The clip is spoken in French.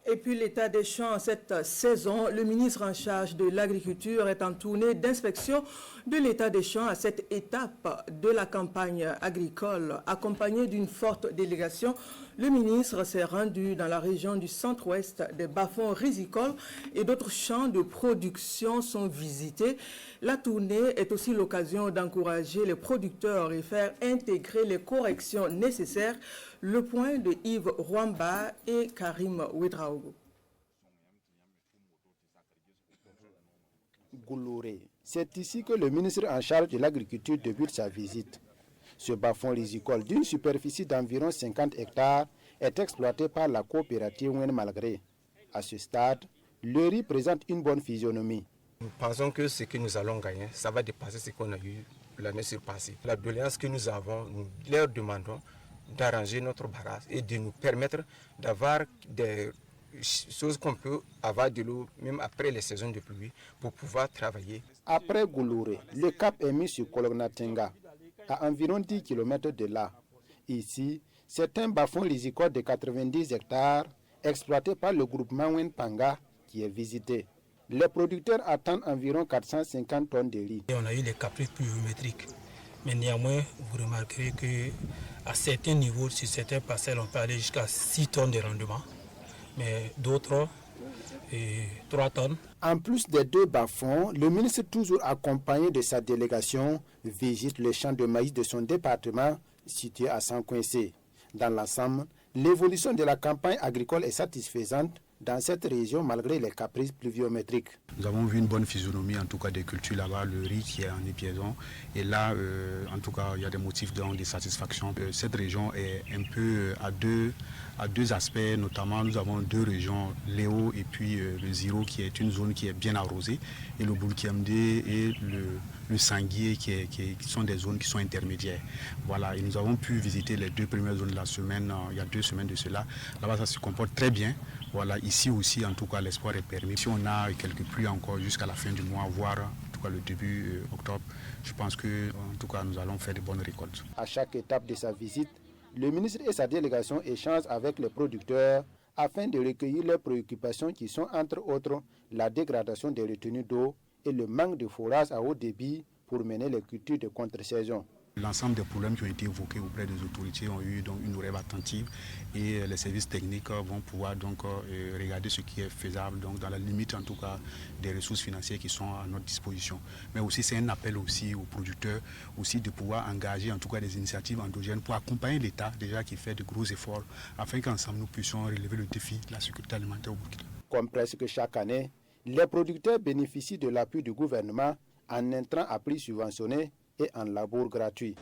Et puis l'état des champs cette saison, le ministre en charge de l'agriculture est en tournée d'inspection de l'état des champs à cette étape de la campagne agricole. Accompagné d'une forte délégation, le ministre s'est rendu dans la région du centre-ouest des bas-fonds rizicoles et d'autres champs de production sont visités. La tournée est aussi l'occasion d'encourager les producteurs et faire intégrer les corrections nécessaires. Le point de Yves Rwamba et Karim Ouedraogo. Goulouré. C'est ici que le ministre en charge de l'agriculture débute sa visite. Ce bas-fond risicole d'une superficie d'environ 50 hectares est exploité par la coopérative Wen Malgré. À ce stade, le riz présente une bonne physionomie. Nous pensons que ce que nous allons gagner, ça va dépasser ce qu'on a eu l'année surpassée. La doléance que nous avons, nous leur demandons d'arranger notre barrage et de nous permettre d'avoir des choses qu'on peut avoir de l'eau même après les saisons de pluie pour pouvoir travailler. Après Goulouré, le cap est mis sur Kolognatenga, à environ 10 km de là. Ici, c'est un bas-fond risicole de 90 hectares exploité par le groupement Wenpanga qui est visité. Les producteurs attendent environ 450 tonnes de riz. Et on a eu les caprices pluviométriques. Mais néanmoins, vous remarquerez qu'à certains niveaux, sur certaines parcelles, on peut aller jusqu'à 6 tonnes de rendement. Mais d'autres, 3 tonnes. En plus des deux bas-fonds, le ministre, toujours accompagné de sa délégation, visite le champ de maïs de son département situé à Sancoincé. Dans l'ensemble, l'évolution de la campagne agricole est satisfaisante dans cette région malgré les caprices pluviométriques. Nous avons vu une bonne physionomie en tout cas des cultures là-bas, le riz qui est en épiaison. Et là, en tout cas, il y a des motifs de satisfaction. Cette région est un peu à deux aspects, notamment nous avons deux régions, Léo et puis le Ziro qui est une zone qui est bien arrosée et le Boulkiamdé et le Sanguier qui sont des zones qui sont intermédiaires. Voilà, et nous avons pu visiter les deux premières zones de la semaine, il y a 2 semaines de cela. Là-bas, ça se comporte très bien. Voilà, ici aussi, en tout cas, l'espoir est permis. Si on a quelques pluies encore jusqu'à la fin du mois, voire en tout cas le début octobre, je pense que, en tout cas, nous allons faire de bonnes récoltes. À chaque étape de sa visite, le ministre et sa délégation échangent avec les producteurs afin de recueillir leurs préoccupations qui sont entre autres la dégradation des retenues d'eau et le manque de forage à haut débit pour mener les cultures de contre-saison. L'ensemble des problèmes qui ont été évoqués auprès des autorités ont eu donc une oreille attentive et les services techniques vont pouvoir donc regarder ce qui est faisable donc dans la limite en tout cas des ressources financières qui sont à notre disposition. Mais aussi c'est un appel aussi aux producteurs aussi de pouvoir engager en tout cas des initiatives endogènes pour accompagner l'État déjà qui fait de gros efforts afin qu'ensemble nous puissions relever le défi de la sécurité alimentaire au Burkina. Comme presque chaque année, les producteurs bénéficient de l'appui du gouvernement en intrants à prix subventionnés et en labour gratuit.